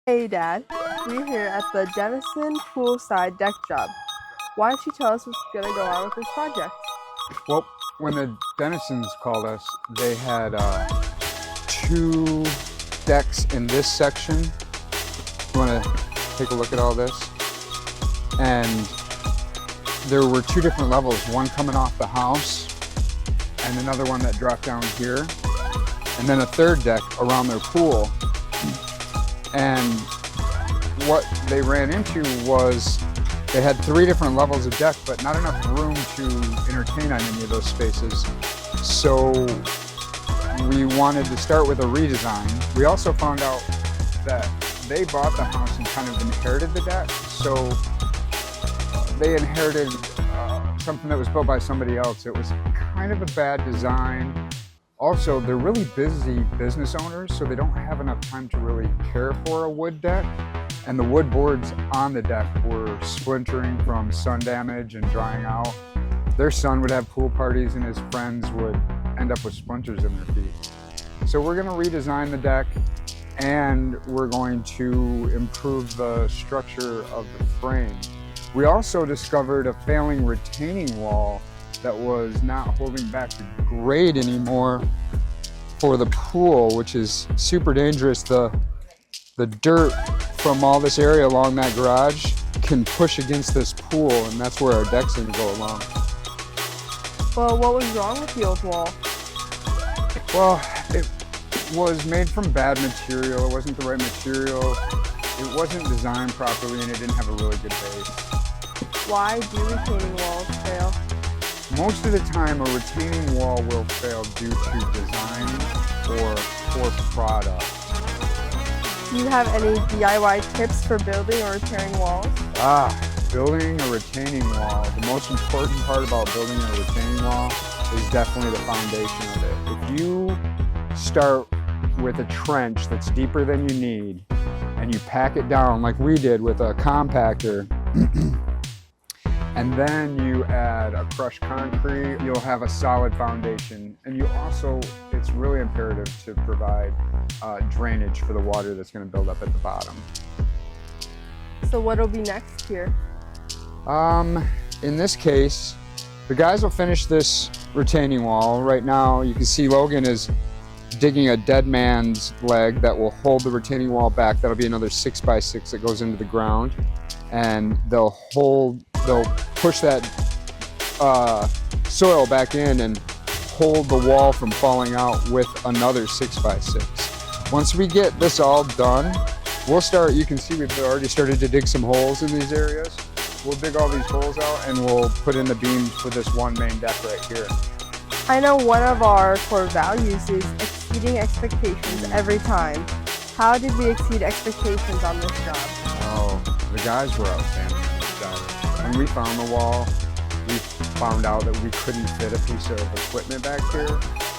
Hey Dad, we're here at the Denison poolside deck job. Why don't you tell us what's going to go on with this project? Well, when the Denisons called us, they had two decks in this section. You want to take a look at all this? And there were two different levels, one coming off the house and another one that dropped down here, and then a third deck around their pool. And what they ran into was they had three different levels of deck, but not enough room to entertain on any of those spaces. So we wanted to start with a redesign. We also found out that they bought the house and kind of inherited the deck. So they inherited something that was built by somebody else. It was kind of a bad design. Also, they're really busy business owners, so they don't have enough time to really care for a wood deck. And the wood boards on the deck were splintering from sun damage and drying out. Their son would have pool parties and his friends would end up with splinters in their feet. So we're gonna redesign the deck and we're going to improve the structure of the frame. We also discovered a failing retaining wall that was not holding back the grade anymore for the pool, which is super dangerous. The dirt from all this area along that garage can push against this pool, and that's where our deck's gonna go along. Well, what was wrong with the old wall? Well, it was made from bad material. It wasn't the right material. It wasn't designed properly, and it didn't have a really good base. Why do retaining walls fail? Most of the time, a retaining wall will fail due to design or poor product. Do you have any DIY tips for building or repairing walls? Building a retaining wall. The most important part about building a retaining wall is definitely the foundation of it. If you start with a trench that's deeper than you need and you pack it down like we did with a compactor, and then you add a crushed concrete, you'll have a solid foundation. And you also, it's really imperative to provide drainage for the water that's going to build up at the bottom. So what'll be next here? In this case, the guys will finish this retaining wall. Right now, you can see Logan is digging a dead man's leg that will hold the retaining wall back. That'll be another 6x6 that goes into the ground. And they'll push that soil back in and hold the wall from falling out with another 6x6. Once we get this all done, we'll start, you can see we've already started to dig some holes in these areas. We'll dig all these holes out and we'll put in the beams for this one main deck right here. I know one of our core values is exceeding expectations every time. How did we exceed expectations on this job? Oh, the guys were outstanding on this job. When we found the wall, we found out that we couldn't fit a piece of equipment back here.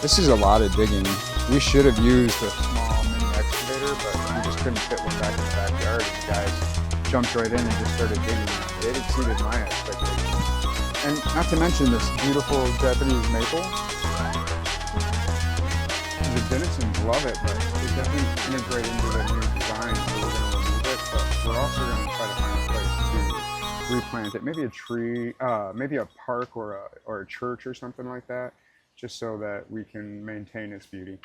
This is a lot of digging. We should have used a small mini excavator, but we just couldn't fit one back in the backyard. The guys jumped right in and just started digging. It exceeded my expectations. And not to mention this beautiful Japanese maple. The Denisons love it, but it doesn't integrate into the new design, so we're going to remove it. But we're also going to try to find a place to replant it. Maybe a tree, maybe a park or a church or something like that, just so that we can maintain its beauty.